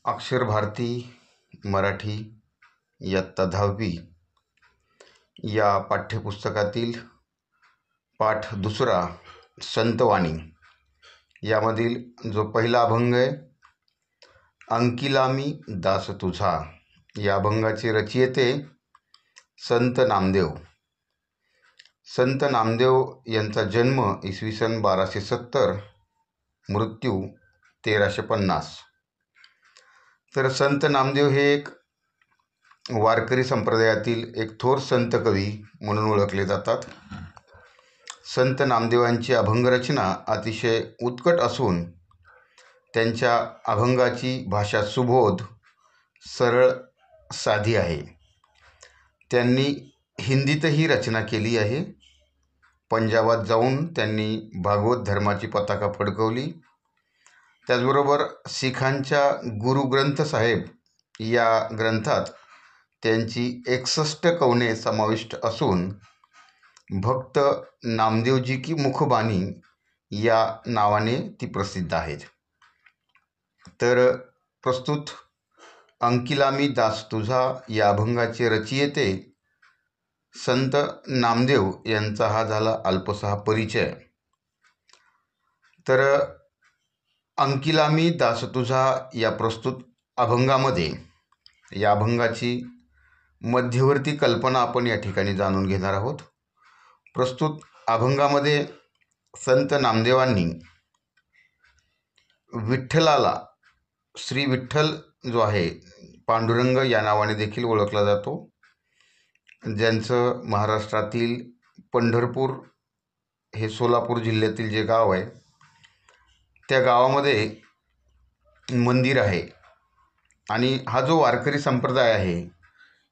अक्षर भारती मराठी इयत्ता 10वी या पाठ्यपुस्तकातील पाठ दुसरा संतवाणी यामधील जो पहिला अभंग आहे, अंकिला मी दास तुझा, या अभंगाचे रचयिते संत नामदेव. संत नामदेव यांचा जन्म इसवी सन 1270, मृत्यू 1350. तर संत नामदेव हे एक वारकरी संप्रदायातील एक थोर संत कवी म्हणून ओळखले जातात. संत नामदेवांची अभंगरचना अतिशय उत्कट असून त्यांच्या अभंगाची भाषा सुबोध, सरळ, साधी आहे. त्यांनी हिंदीतही रचना केली आहे. पंजाबात जाऊन त्यांनी भागवत धर्माची पताका फडकवली. त्याचबरोबर सिखांच्या गुरु ग्रंथ साहेब या ग्रंथात त्यांची 61 कवने समाविष्ट असून भक्त नामदेवजी की मुखबाणी या नावाने ती प्रसिद्ध आहेत. तर प्रस्तुत अंकिला मी दास तुझा या अभंगाचे रचयिते संत नामदेव यांचा हा झाला अल्पसा परिचय. तर अंकिला मी दास तुझा या प्रस्तुत अभंगामध्ये या अभंगाची मध्यवर्ती कल्पना आपण या ठिकाणी जाणून घेणार आहोत. प्रस्तुत अभंगामध्ये संत नामदेवांनी विठ्ठलाला, श्री विठ्ठल जो आहे, पांडुरंग या नावाने देखील ओळखला जातो, ज्यांचं महाराष्ट्रातील पंढरपूर हे सोलापूर जिल्ह्यातील जे गाव आहे त्या गावामध्ये मंदिर आहे. आणि हा जो वारकरी संप्रदाय आहे,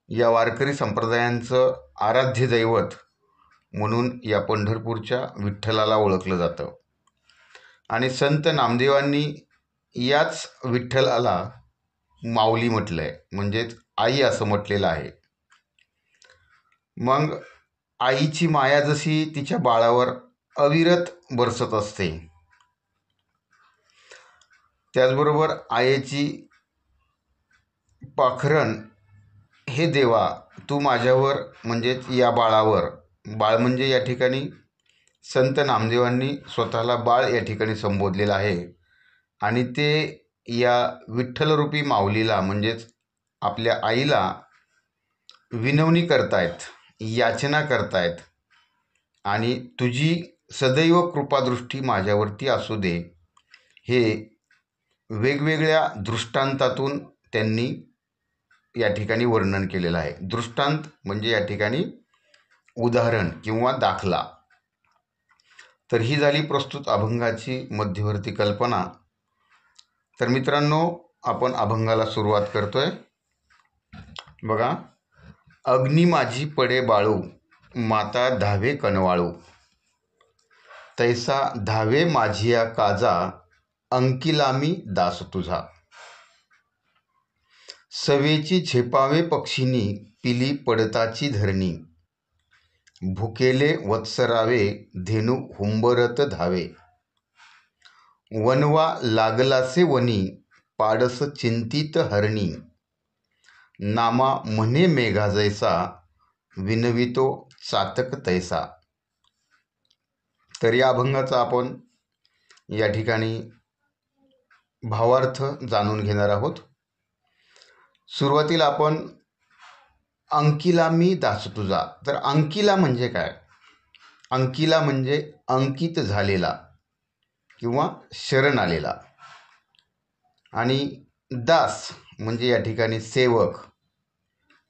या वारकरी संप्रदायांचं आराध्य दैवत म्हणून या पंढरपूरच्या विठ्ठलाला ओळखलं जातं. आणि संत नामदेवांनी याच विठ्ठलाला माऊली म्हटलं आहे, म्हणजेच आई असं म्हटलेलं आहे. मग आईची माया जशी तिच्या बाळावर अविरत बरसत असते, त्याचबरोबर आईची पाखरण, हे देवा तू माझ्यावर म्हणजेच या बाळावर, बाळ म्हणजे या ठिकाणी संत नामदेवांनी स्वतःला बाळ या ठिकाणी संबोधलेलं आहे. आणि ते या विठ्ठलरूपी माऊलीला म्हणजेच आपल्या आईला विनवणी करतायत, याचना करतायत. आणि तुझी सदैव कृपादृष्टी माझ्यावरती असू दे, हे वेगवेगळ्या दृष्टांतातून त्यांनी या ठिकाणी वर्णन केलेलं आहे. दृष्टांत म्हणजे या ठिकाणी उदाहरण किंवा दाखला. तर ही झाली प्रस्तुत अभंगाची मध्यवर्ती कल्पना. तर मित्रांनो, आपण अभंगाला सुरुवात करतोय. बघा. अग्नी माझी पडे बाळू, माता धावे कनवाळू, तैसा धावे माझिया काजा, अंकिला मी दास तुझा. सवेची झेपावे पक्षिनी, पिली पडताची धरणी, भुकेले वत्सरावे, धेनू हुंबरत धावे. वनवा लागलासे वनी, पाडस चिंतित हरणी, नामा म्हणे मेघा जैसा, विनवितो चातक तैसा. तर या अभंगाचा आपण या ठिकाणी भावार्थ जाणून घेणार आहोत. सुरुवातीला आपण अंकिला मी दास तुझा. तर अंकिला म्हणजे काय? अंकिला म्हणजे अंकित झालेला किंवा शरण आलेला. आणि दास म्हणजे या ठिकाणी सेवक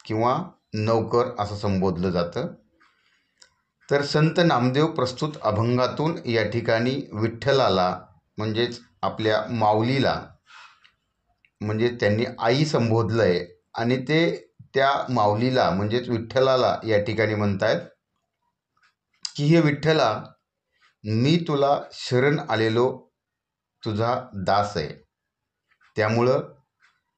किंवा नौकर असं संबोधलं जातं. तर संत नामदेव प्रस्तुत अभंगातून या ठिकाणी विठ्ठलाला म्हणजेच आपल्या माऊलीला म्हणजे त्यांनी आई संबोधलं आहे. आणि ते त्या माऊलीला म्हणजेच विठ्ठलाला या ठिकाणी म्हणतायत की हे विठ्ठला, मी तुला शरण आलेलो तुझा दास आहे. त्यामुळं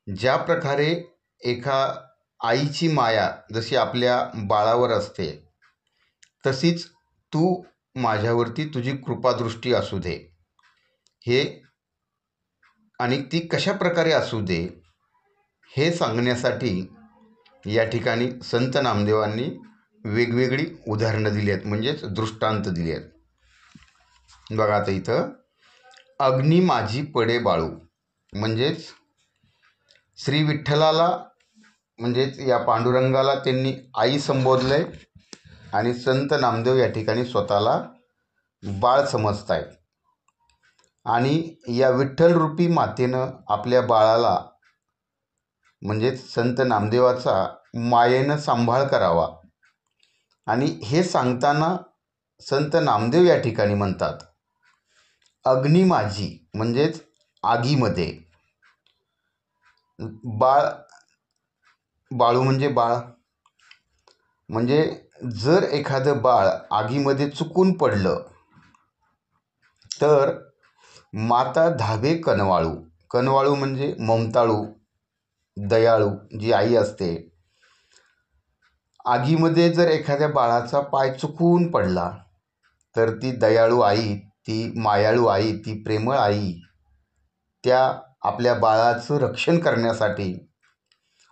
ज्या प्रकारे एका आईची माया जशी आपल्या बाळावर असते, तशीच तू माझ्यावरती तुझी कृपादृष्टी असू दे. हे आणि ती कशा प्रकारे असू दे, हे सांगण्यासाठी या ठिकाणी संत नामदेवांनी वेगवेगळी उदाहरणं दिली आहेत, म्हणजेच दृष्टांत दिले आहेत. बघा आता इथं, अग्नी माझी पडे बाळू, म्हणजेच श्री विठ्ठलाला म्हणजेच या पांडुरंगाला त्यांनी आई संबोधलंय आणि संत नामदेव या ठिकाणी स्वतःला बाळ समजतायत. आणि या विठ्ठलरूपी मातेनं आपल्या बाळाला म्हणजेच संत नामदेवाचा मायेनं सांभाळ करावा. आणि हे सांगताना संत नामदेव या ठिकाणी म्हणतात, अग्नी माझी म्हणजेच आगीमध्ये, बाळ, बाळू म्हणजे बाळ, म्हणजे जर एखादं बाळ आगीमध्ये चुकून पडलं तर माता धावे कनवाळू, कनवाळू म्हणजे ममताळू, दयाळू जी आई असते. आगीमध्ये जर एखाद्या बाळाचा पाय चुकून पडला तर ती दयाळू आई, ती मायाळू आई, ती प्रेमळ आई त्या आपल्या बाळाचं रक्षण करण्यासाठी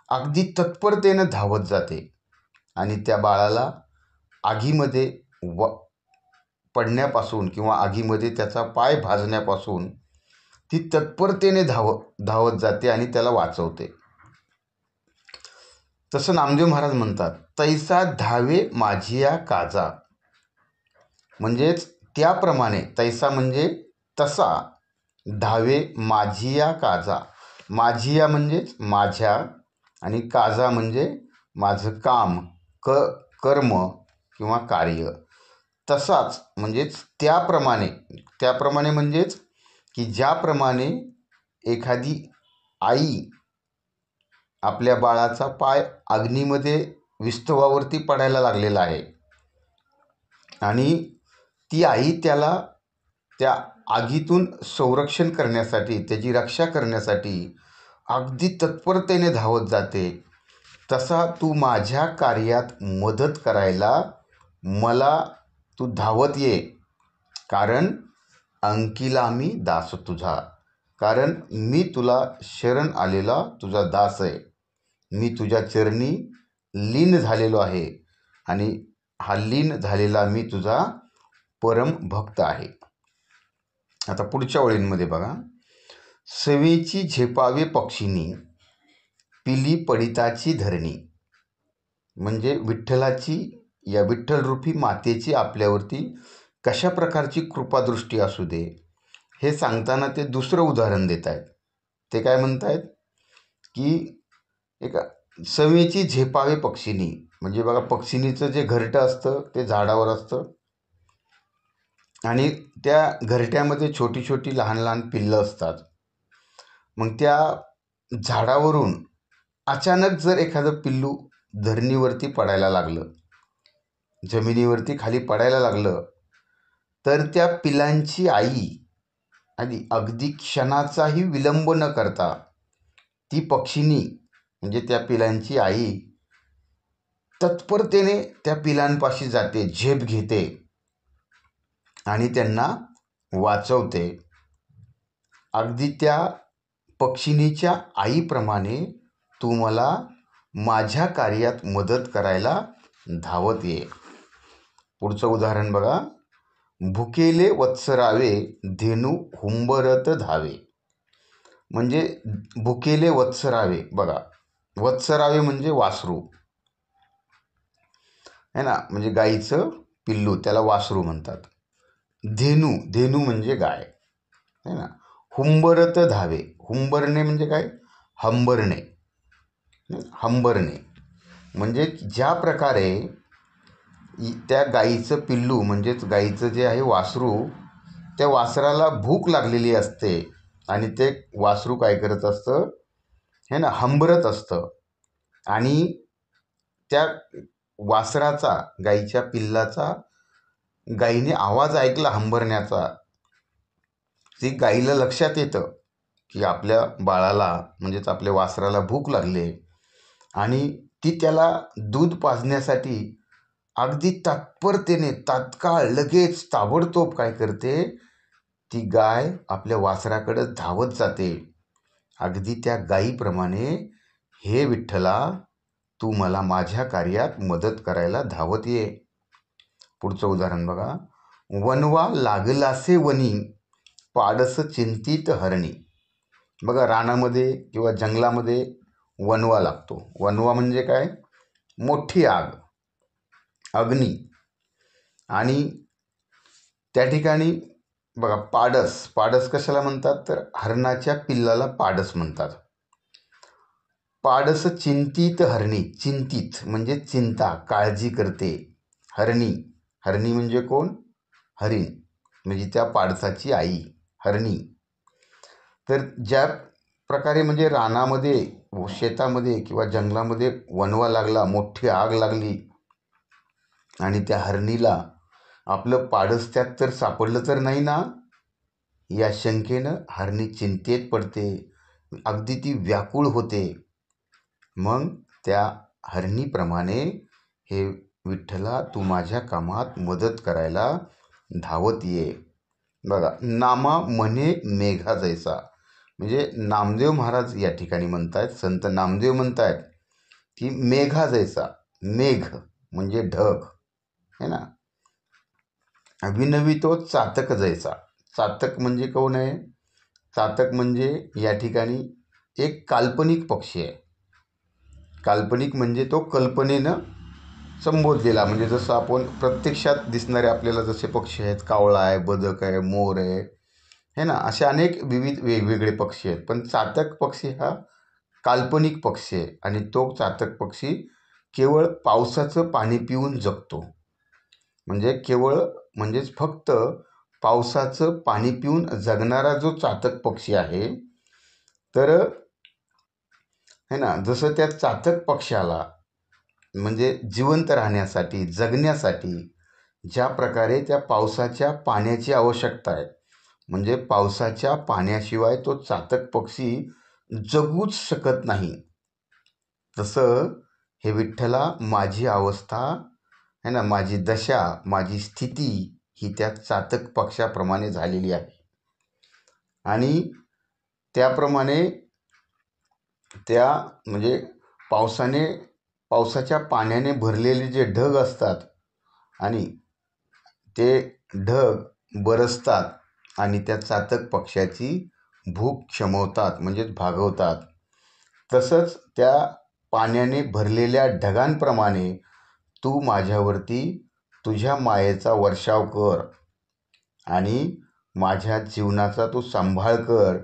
अगदी तत्परतेनं धावत जाते आणि त्या बाळाला आगीमध्ये पडण्यापासून किंवा आगीमध्ये त्याचा पाय भाजण्यापासून ती तत्परतेने धावत जाते आणि त्याला वाचवते. तसं नामदेव महाराज म्हणतात, तैसा धावे माझिया काजा, म्हणजेच त्याप्रमाणे, तैसा म्हणजे तसा, धावे माझिया काजा, माझिया म्हणजेच माझ्या आणि काजा म्हणजे माझं काम, कर्म किंवा कार्य, तसाच म्हणजेच त्याप्रमाणे, त्याप्रमाणे म्हणजेच की ज्याप्रमाणे एखादी आई आपल्या बाळाचा पाय अग्नीमध्ये विस्तवावरती पडायला लागलेला आहे आणि ती आई त्याला त्या आगीतून संरक्षण करण्यासाठी, त्याची रक्षा करण्यासाठी अगदी तत्परतेने धावत जाते, तसा तू माझ्या कार्यात मदत करायला मला तू धावत ये, कारण अंकिला मी दास तुझा, कारण मी तुला शरण आलेला तुझा दास आहे, मी तुझ्या चरणी लीन झालेलो आहे आणि हा लीन झालेला मी तुझा परम भक्त आहे. आता पुढच्या ओळींमध्ये बघा, सवेची झेपावे पक्षिनी, पिली पडिताची धरणी, म्हणजे विठ्ठलाची, या विठ्ठलरूपी मातेची आपल्यावरती कशा प्रकारची कृपादृष्टी असू दे हे सांगताना ते दुसरं उदाहरण देत आहेत. ते काय म्हणत आहेत की एका सवेची झेपावे पक्षिनी, म्हणजे बघा पक्षिणीचं जे घरटं असतं ते झाडावर असतं आणि त्या घरट्यामध्ये छोटी छोटी लहान लहान पिल्लं असतात. मग त्या झाडावरून अचानक जर एखादं पिल्लू धरणीवरती पडायला लागलं, जमिनीवरती खाली पडायला लागलं, तर त्या पिलांची आई आणि अगदी क्षणाचाही विलंब न करता ती पक्षिणी म्हणजे त्या पिलांची आई तत्परतेने त्या पिलांपाशी जाते, झेप घेते आणि त्यांना वाचवते. अगदी त्या पक्षिणीच्या आईप्रमाणे तू मला माझ्या कार्यात मदत करायला धावत ये. पुढचं उदाहरण बघा, भुकेले वत्सरावे धेनू हुंबरत धावे, म्हणजे भुकेले वत्सरावे, बघा वत्सरावे म्हणजे वासरू है ना, म्हणजे गाईचं पिल्लू, त्याला वासरू म्हणतात. धेनू, धेनू म्हणजे गाय है ना. हुंबरत धावे, हुंबरणे म्हणजे काय, हंबरणे, हंबरणे म्हणजे ज्या प्रकारे त्या गाईचं पिल्लू म्हणजेच गाईचं जे आहे वासरू, त्या वासराला भूक लागलेली असते आणि ते वासरू काय करत असतं हे ना, हंबरत असतं आणि त्या वासराचा, गाईच्या पिल्लाचा, गाईने आवाज ऐकला हंबरण्याचा, ती गाईला लक्षात येतं की आपल्या बाळाला म्हणजेच आपल्या वासराला भूक लागली आणि ती त्याला दूध पाजण्यासाठी अगदी तत्परतेने, तात्काळ, लगेच, ताबडतोब काय करते, ती गाय आपल्या वासराकडे धावत जाते. अगदी त्या गाईप्रमाणे हे विठ्ठला, तू मला माझ्या कार्यात मदत करायला धावत ये. पुढचं उदाहरण बघा. वनवा लागलासे वनी, पाडस चिंतित हरणी. बघा, रानामध्ये किंवा जंगलामध्ये वनवा लागतो. वनवा म्हणजे काय? मोठी आग, अग्नी. आणि त्या ठिकाणी बघा, पाडस, पाडस कशाला म्हणतात? तर हरणाच्या पिल्लाला पाडस म्हणतात. पाडस चिंतित हरणी, चिंतित म्हणजे चिंता, काळजी करते. हरणी, हरणी म्हणजे कोण? हरिण, म्हणजे त्या पाडसाची आई हरणी. तर ज्या प्रकारे म्हणजे रानामध्ये, शेतामध्ये किंवा जंगलामध्ये वणवा लागला, मोठी आग लागली आणि त्या हरणीला आपलं पाडस त्यात तर सापडलं तर नाही ना, या शंकेनं हरणी चिंतेत पडते, अगदी ती व्याकुळ होते. मग त्या हरणीप्रमाणे हे विठ्ठला, तू माझ्या कामात मदत करायला धावत ये. बघा, नामा म्हणे मेघा जैसा, म्हणजे नामदेव महाराज या ठिकाणी म्हणतायत, संत नामदेव म्हणतायत की मेघा जैसा. मेघ म्हणजे ढग है ना. अभिनवी तो चातक जैसा. चातक म्हणजे कोण आहे? चातक म्हणजे या ठिकाणी एक काल्पनिक पक्षी आहे. काल्पनिक म्हणजे तो कल्पनेनं संबोधलेला, म्हणजे जसं आपण प्रत्यक्षात दिसणारे आपल्याला जसे पक्षी आहेत, कावळा आहे, बदक आहे, मोर आहे, है ना, असे अनेक विविध वेगवेगळे पक्षी आहेत. पण चातक पक्षी हा काल्पनिक पक्षी आहे आणि तो चातक पक्षी केवळ पावसाचं पाणी पिऊन जगतो. म्हणजे केवळ, म्हणजेच फक्त पावसाचं पाणी पिऊन जगणारा जो चातक पक्षी आहे, तर है ना, जसं त्या चातक पक्ष्याला म्हणजे जिवंत राहण्यासाठी, जगण्यासाठी ज्या प्रकारे त्या पावसाच्या पाण्याची आवश्यकता आहे, म्हणजे पावसाच्या पाण्याशिवाय तो चातक पक्षी जगूच शकत नाही, तसं हे विठ्ठला माझी अवस्था है ना, माझी दशा, माझी स्थिती ही त्या चातक पक्षाप्रमाणे झालेली आहे. आणि त्याप्रमाणे त्या म्हणजे पावसाच्या पाण्याने भरलेले जे ढग असतात आणि ते ढग बरसतात आणि त्या चातक पक्ष्याची भूक क्षमवतात, म्हणजेच भागवतात. तसंच त्या पाण्याने भरलेल्या ढगांप्रमाणे तू माझ्यावरती तुझ्या मायेचा वर्षाव कर आणि माझ्या जीवनाचा तू सांभाळ कर,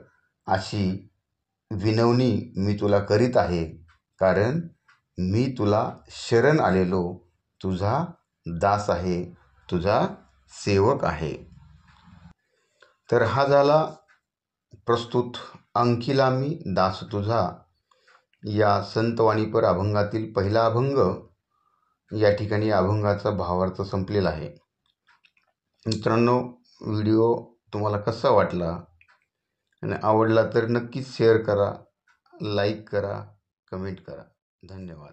अशी विनवणी मी तुला करीत आहे. कारण मी तुला शरण आलेलो तुझा दास आहे, तुझा सेवक आहे. तर हा झाला प्रस्तुत अंकिला मी दास तुझा या संतवाणीपर अभंगातील पहिला अभंग. या ठिकाणी अभंगाचा भावार्थ संपलेला आहे. मित्रांनो, व्हिडिओ तुम्हाला कसा वाटला आणि आवडला तर नक्कीच शेअर करा, लाईक करा, कमेंट करा. धन्यवाद.